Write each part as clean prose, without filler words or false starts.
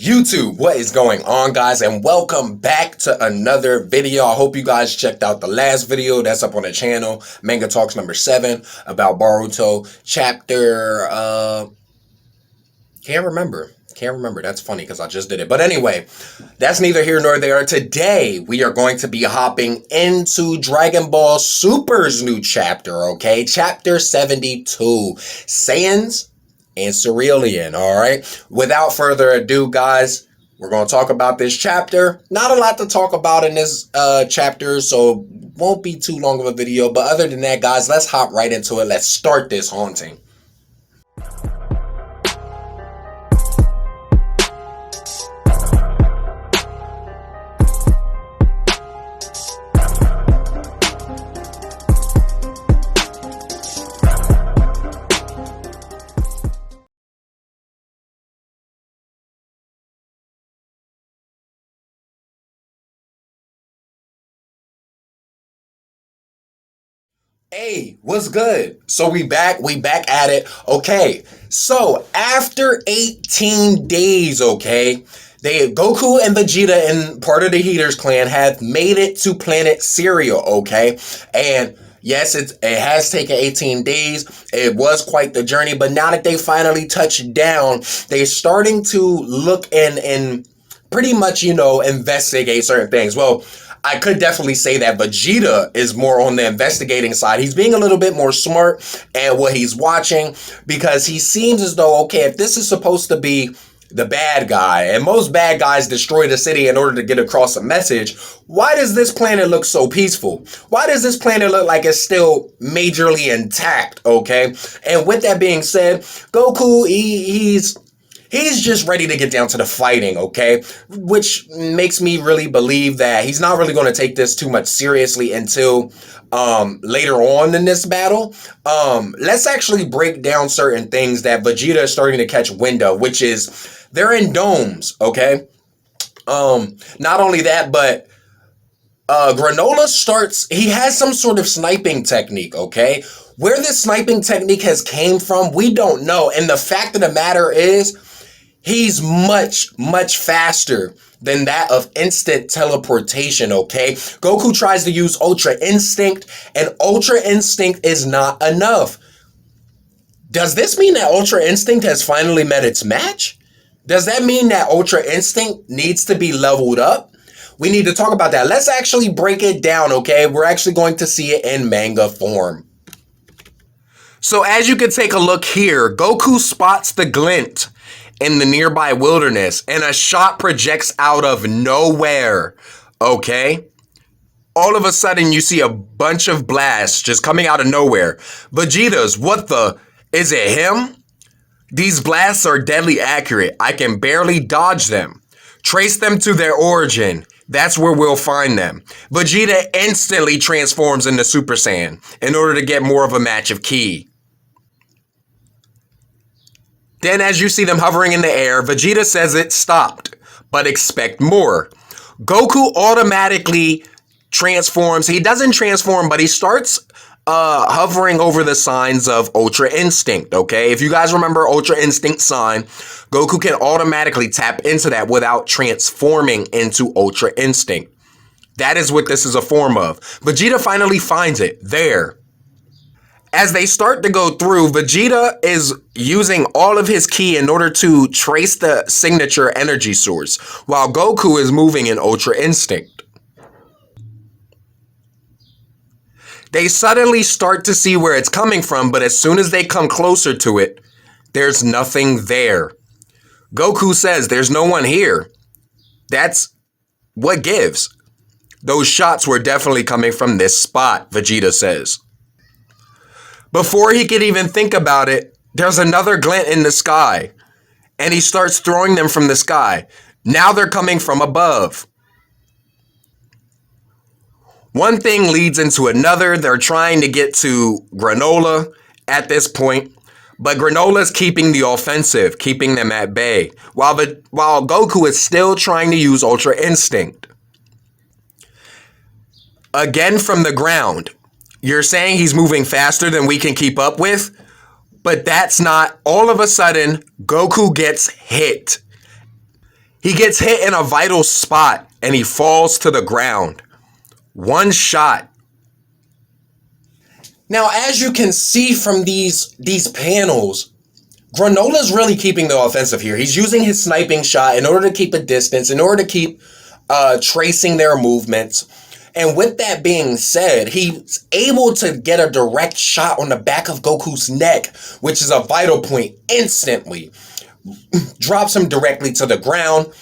YouTube, what is going on, guys, and welcome back to another video. I hope you guys checked out the last video that's up on the channel, Manga Talks number 7, about Boruto chapter can't remember. That's funny because I just did it. But anyway, that's neither here nor there. Today we are going to be hopping into Dragon Ball Super's new chapter, okay? Chapter 72, Saiyans and Cerulean. All right, without further ado, guys, we're going to talk about this chapter. Not a lot to talk about in this chapter, so won't be too long of a video. But other than that, guys, let's hop right into it. Let's start this haunting. Hey, what's good? So we back at it. Okay, so after 18 days, okay, Goku and Vegeta and part of the Heaters clan have made it to planet Cereal, okay? And yes, it has taken 18 days. It was quite the journey, but now that they finally touched down, they're starting to look and pretty much, investigate certain things. Well, I could definitely say that Vegeta is more on the investigating side. He's being a little bit more smart at what he's watching because he seems as though, okay, if this is supposed to be the bad guy, and most bad guys destroy the city in order to get across a message, why does this planet look so peaceful? Why does this planet look like it's still majorly intact, okay? And with that being said, Goku, He's just ready to get down to the fighting, okay? Which makes me really believe that he's not really going to take this too much seriously until later on in this battle. Let's actually break down certain things that Vegeta is starting to catch wind of, which is they're in domes, okay? Not only that, but Granolah he has some sort of sniping technique, okay? Where this sniping technique has came from, we don't know. And the fact of the matter is, he's much faster than that of instant teleportation, okay? Goku tries to use Ultra Instinct, and Ultra Instinct is not enough. Does this mean that Ultra Instinct has finally met its match? Does that mean that Ultra Instinct needs to be leveled up? We need to talk about that. Let's actually break it down, okay? We're actually going to see it in manga form. So as you can take a look here, Goku spots the glint in the nearby wilderness, and a shot projects out of nowhere, okay? All of a sudden, you see a bunch of blasts just coming out of nowhere. Vegeta's, is it him? These blasts are deadly accurate. I can barely dodge them. Trace them to their origin. That's where we'll find them. Vegeta instantly transforms into Super Saiyan in order to get more of a match of ki. Then as you see them hovering in the air, Vegeta says it stopped, but expect more. Goku automatically transforms. He doesn't transform, but he starts hovering over the signs of Ultra Instinct, okay? If you guys remember Ultra Instinct sign, Goku can automatically tap into that without transforming into Ultra Instinct. That is what this is a form of. Vegeta finally finds it there. As they start to go through, Vegeta is using all of his ki in order to trace the signature energy source, while Goku is moving in Ultra Instinct. They suddenly start to see where it's coming from, but as soon as they come closer to it, there's nothing there. Goku says, there's no one here. That's what gives. Those shots were definitely coming from this spot, Vegeta says. Before he could even think about it, there's another glint in the sky, and he starts throwing them from the sky. Now they're coming from above. One thing leads into another. They're trying to get to Granolah at this point, but Granola's keeping the offensive, keeping them at bay, while Goku is still trying to use Ultra Instinct. Again from the ground. You're saying he's moving faster than we can keep up with? But that's not, all of a sudden, Goku gets hit. He gets hit in a vital spot and he falls to the ground. One shot. Now, as you can see from these panels, Granola's really keeping the offensive here. He's using his sniping shot in order to keep a distance, in order to keep tracing their movements. And with that being said, he's able to get a direct shot on the back of Goku's neck, which is a vital point instantly. Drops him directly to the ground.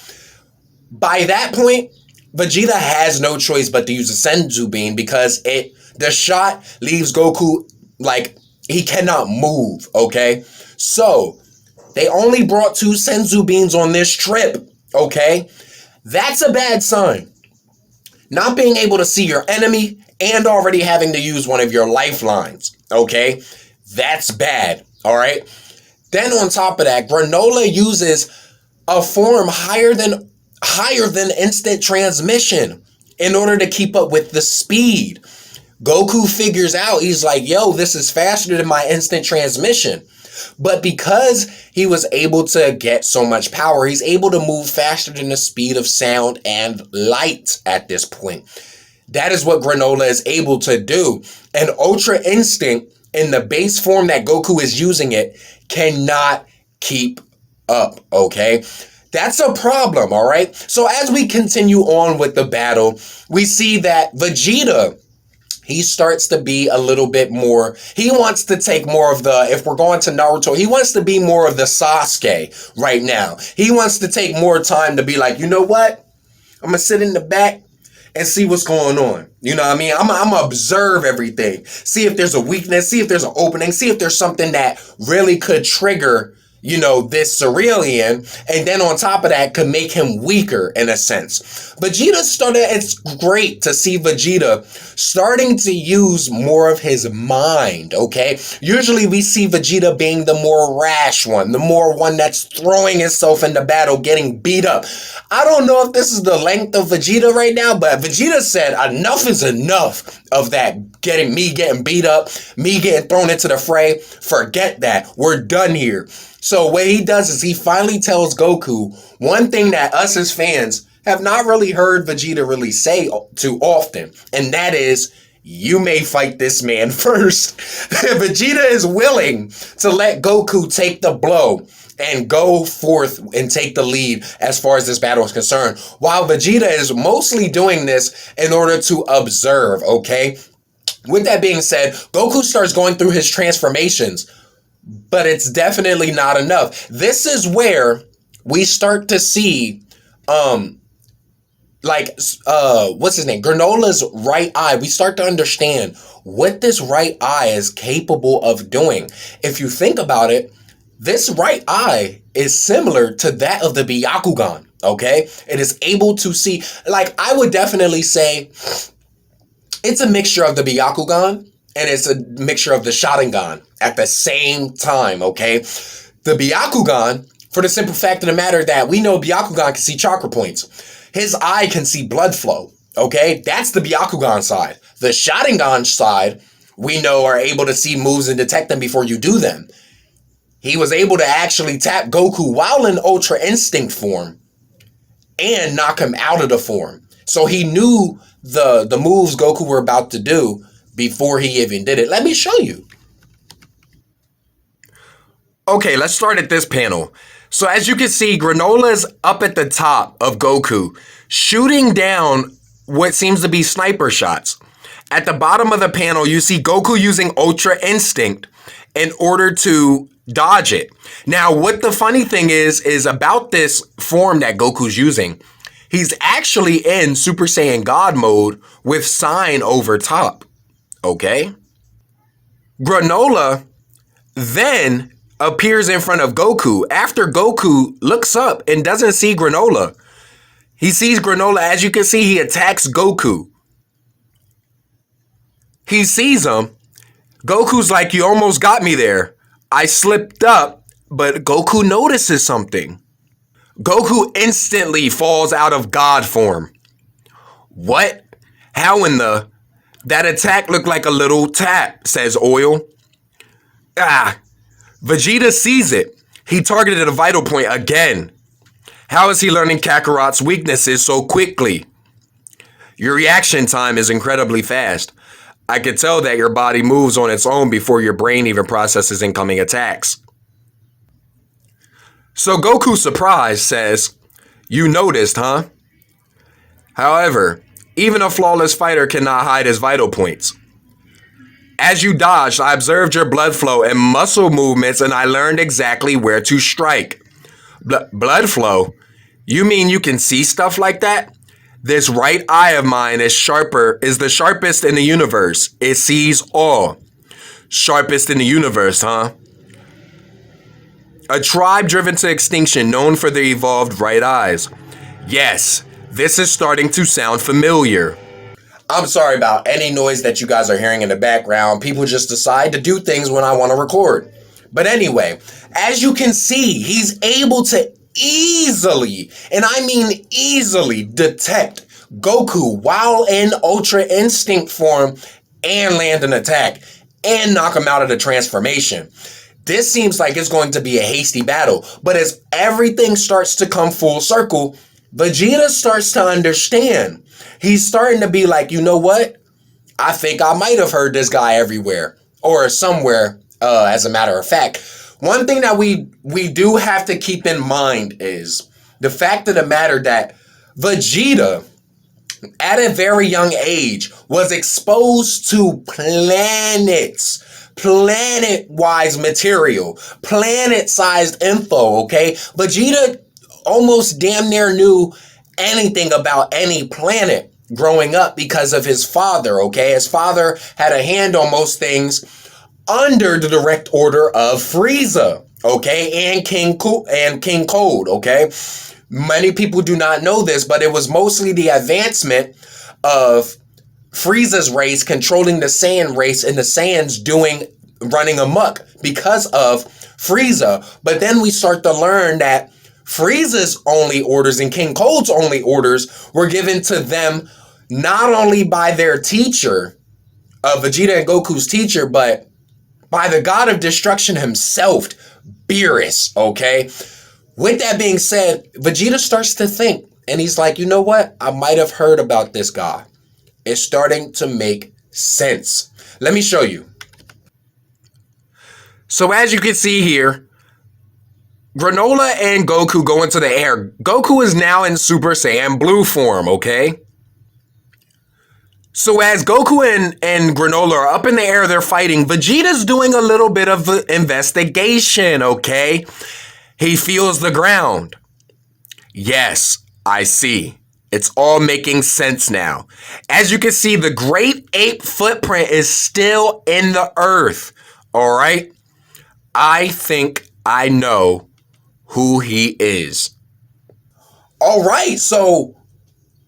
By that point, Vegeta has no choice but to use a Senzu beam because the shot leaves Goku like he cannot move, okay? So, they only brought 2 Senzu beams on this trip, okay? That's a bad sign. Not being able to see your enemy and already having to use one of your lifelines, okay? That's bad, all right? Then on top of that, Granolah uses a form higher than instant transmission in order to keep up with the speed. Goku figures out, he's like, yo, this is faster than my instant transmission. But because he was able to get so much power, he's able to move faster than the speed of sound and light at this point. That is what Granolah is able to do. And Ultra Instinct, in the base form that Goku is using it, cannot keep up, okay? That's a problem, all right? So as we continue on with the battle, we see that Vegeta, he starts to be a little bit more, he wants to take more of the, if we're going to Naruto, he wants to be more of the Sasuke right now. He wants to take more time to be like, you know what? I'm going to sit in the back and see what's going on. You know what I mean? I'm going to observe everything. See if there's a weakness, see if there's an opening, see if there's something that really could trigger, you know, this Cerealian, and then on top of that could make him weaker in a sense. It's great to see Vegeta starting to use more of his mind, okay? Usually we see Vegeta being the more rash one, the more one that's throwing himself into battle, getting beat up. I don't know if this is the length of Vegeta right now, but Vegeta said enough is enough of that, getting beat up, me getting thrown into the fray. Forget that. We're done here. So what he does is he finally tells Goku one thing that us as fans have not really heard Vegeta really say too often, and that is, you may fight this man first. Vegeta is willing to let Goku take the blow and go forth and take the lead as far as this battle is concerned, while Vegeta is mostly doing this in order to observe, okay? With that being said, Goku starts going through his transformations, but it's definitely not enough. This is where we start to see, what's his name? Granola's right eye. We start to understand what this right eye is capable of doing. If you think about it, this right eye is similar to that of the Byakugan, okay? It is able to see, like, I would definitely say it's a mixture of the Byakugan and it's a mixture of the Sharingan at the same time, okay? The Byakugan, for the simple fact of the matter that we know Byakugan can see chakra points. His eye can see blood flow, okay? That's the Byakugan side. The Sharingan side, we know, are able to see moves and detect them before you do them. He was able to actually tap Goku while in Ultra Instinct form and knock him out of the form. So he knew the moves Goku were about to do before he even did it. Let me show you. Okay, let's start at this panel. So as you can see, Granola's up at the top of Goku, shooting down what seems to be sniper shots. At the bottom of the panel, you see Goku using Ultra Instinct in order to dodge it. Now, what the funny thing is about this form that Goku's using, he's actually in Super Saiyan God mode with Sign over top, okay? Granolah then appears in front of Goku after Goku looks up and doesn't see Granolah. He sees Granolah. As you can see, he attacks Goku. He sees him. Goku's like, you almost got me there. I slipped up, but Goku notices something. Goku instantly falls out of God form. What? How in the... That attack looked like a little tap, says Oil. Vegeta sees it. He targeted a vital point again. How is he learning Kakarot's weaknesses so quickly? Your reaction time is incredibly fast. I could tell that your body moves on its own before your brain even processes incoming attacks. So Goku, surprised, says, "You noticed, huh?" However, even a flawless fighter cannot hide his vital points. As you dodged, I observed your blood flow and muscle movements, and I learned exactly where to strike. Blood flow? You mean you can see stuff like that? This right eye of mine is the sharpest in the universe. It sees all. Sharpest in the universe, huh? A tribe driven to extinction known for their evolved right eyes. Yes, this is starting to sound familiar. I'm sorry about any noise that you guys are hearing in the background. People just decide to do things when I want to record. But anyway, as you can see, he's able to easily, and I mean easily, detect Goku while in Ultra Instinct form and land an attack and knock him out of the transformation. This seems like it's going to be a hasty battle, but as everything starts to come full circle, Vegeta starts to understand. He's starting to be like, you know what? I think I might have heard this guy everywhere or somewhere, as a matter of fact. One thing that we do have to keep in mind is the fact of the matter that Vegeta, at a very young age, was exposed to planets, planet-wise material, planet-sized info, okay? Vegeta almost damn near knew anything about any planet growing up because of his father, okay? His father had a hand on most things under the direct order of Frieza, okay? And King Cold, okay? Many people do not know this, but it was mostly the advancement of Frieza's race controlling the Saiyan race and the Saiyans running amok because of Frieza. But then we start to learn that Frieza's only orders and King Cold's only orders were given to them not only by their teacher, Vegeta and Goku's teacher, but by the god of destruction himself, Beerus, okay? With that being said, Vegeta starts to think, and he's like, you know what? I might have heard about this guy. It's starting to make sense. Let me show you. So as you can see here, Granolah and Goku go into the air. Goku is now in Super Saiyan Blue form, okay? So as Goku and Granolah are up in the air, they're fighting. Vegeta's doing a little bit of investigation, okay? He feels the ground. Yes, I see. It's all making sense now. As you can see, the Great Ape footprint is still in the earth, all right? I think I know who he is. All right, so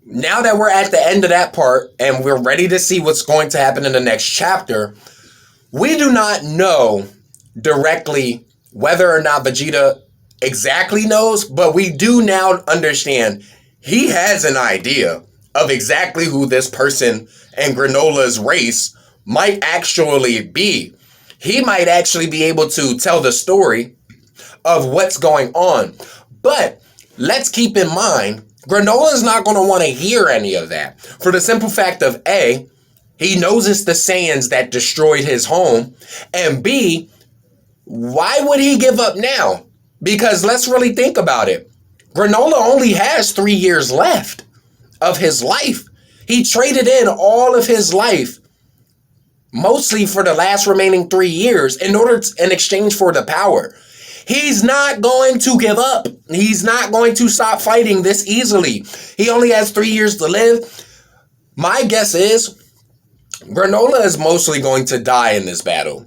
now that we're at the end of that part and we're ready to see what's going to happen in the next chapter, we do not know directly whether or not Vegeta exactly knows, but we do now understand he has an idea of exactly who this person and Granola's race might actually be. He might actually be able to tell the story of what's going on. But let's keep in mind, Granolah is not going to want to hear any of that. For the simple fact of A, he knows it's the Saiyans that destroyed his home. And B, why would he give up now? Because let's really think about it. Granolah only has 3 years left of his life. He traded in all of his life, mostly for the last remaining 3 years, in exchange for the power. He's not going to give up. He's not going to stop fighting this easily. He only has 3 years to live. My guess is Granolah is mostly going to die in this battle.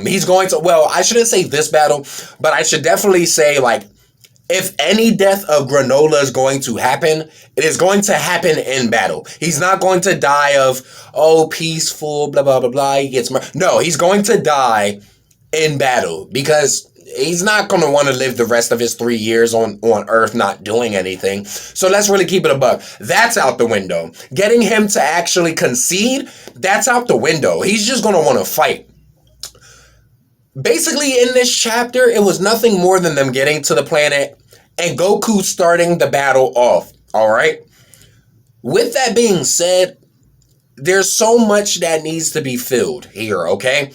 He's going to, well, I shouldn't say this battle, but I should definitely say, like, if any death of Granolah is going to happen, it is going to happen in battle. He's not going to die of, oh, peaceful, blah, blah, blah, blah, he gets murdered. No, he's going to die in battle because he's not going to want to live the rest of his 3 years on Earth not doing anything. So let's really keep it a buck. That's out the window. Getting him to actually concede, that's out the window. He's just going to want to fight. Basically, in this chapter, it was nothing more than them getting to the planet and Goku starting the battle off. All right. With that being said, there's so much that needs to be filled here, okay?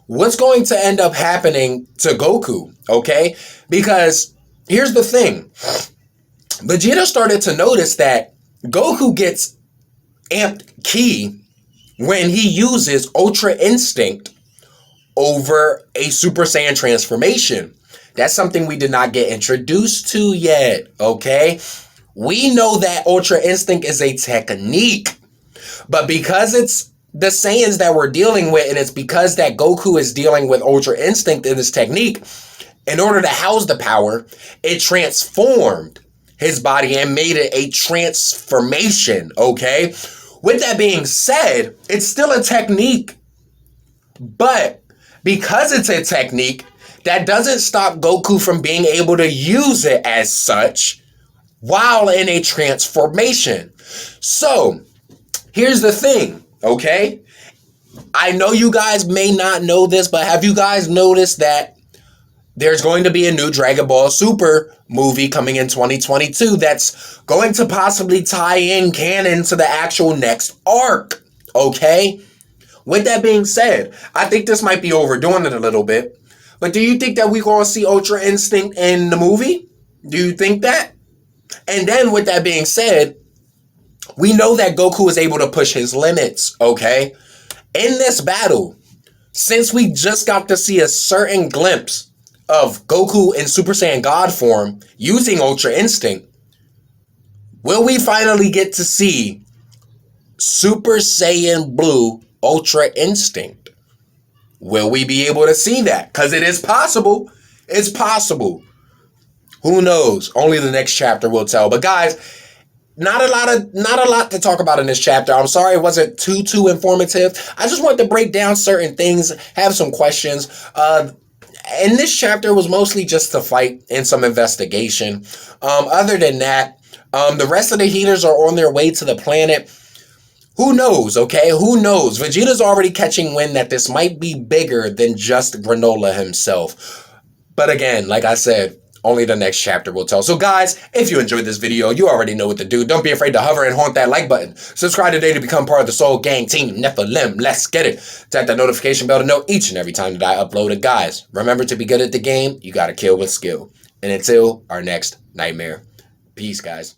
What's going to end up happening to Goku, okay? Because here's the thing. Vegeta started to notice that Goku gets amped ki when he uses Ultra Instinct over a Super Saiyan transformation. That's something we did not get introduced to yet, okay? We know that Ultra Instinct is a technique, but because it's the Saiyans that we're dealing with, and it's because that Goku is dealing with Ultra Instinct in this technique, in order to house the power, it transformed his body and made it a transformation, okay? With that being said, it's still a technique, but because it's a technique, that doesn't stop Goku from being able to use it as such while in a transformation. So, here's the thing, okay? I know you guys may not know this, but have you guys noticed that there's going to be a new Dragon Ball Super movie coming in 2022 that's going to possibly tie in canon to the actual next arc, okay? With that being said, I think this might be overdoing it a little bit, but do you think that we're going to see Ultra Instinct in the movie? Do you think that? And then with that being said, we know that Goku is able to push his limits, okay? In this battle, since we just got to see a certain glimpse of Goku in Super Saiyan God form using Ultra Instinct, will we finally get to see Super Saiyan Blue Ultra Instinct? Will we be able to see that? Because it is possible. It's possible. Who knows? Only the next chapter will tell. But guys, not a lot to talk about in this chapter. I'm sorry it wasn't too informative. I just wanted to break down certain things, have some questions. And this chapter was mostly just to fight and some investigation. Other than that, the rest of the heaters are on their way to the planet. Who knows, okay? Who knows? Vegeta's already catching wind that this might be bigger than just Granolah himself. But again, like I said, only the next chapter will tell. So guys, if you enjoyed this video, you already know what to do. Don't be afraid to hover and haunt that like button. Subscribe today to become part of the Soul Gang Team Nephilim. Let's get it. Tap that notification bell to know each and every time that I upload it. Guys, remember to be good at the game, you gotta kill with skill. And until our next nightmare, peace guys.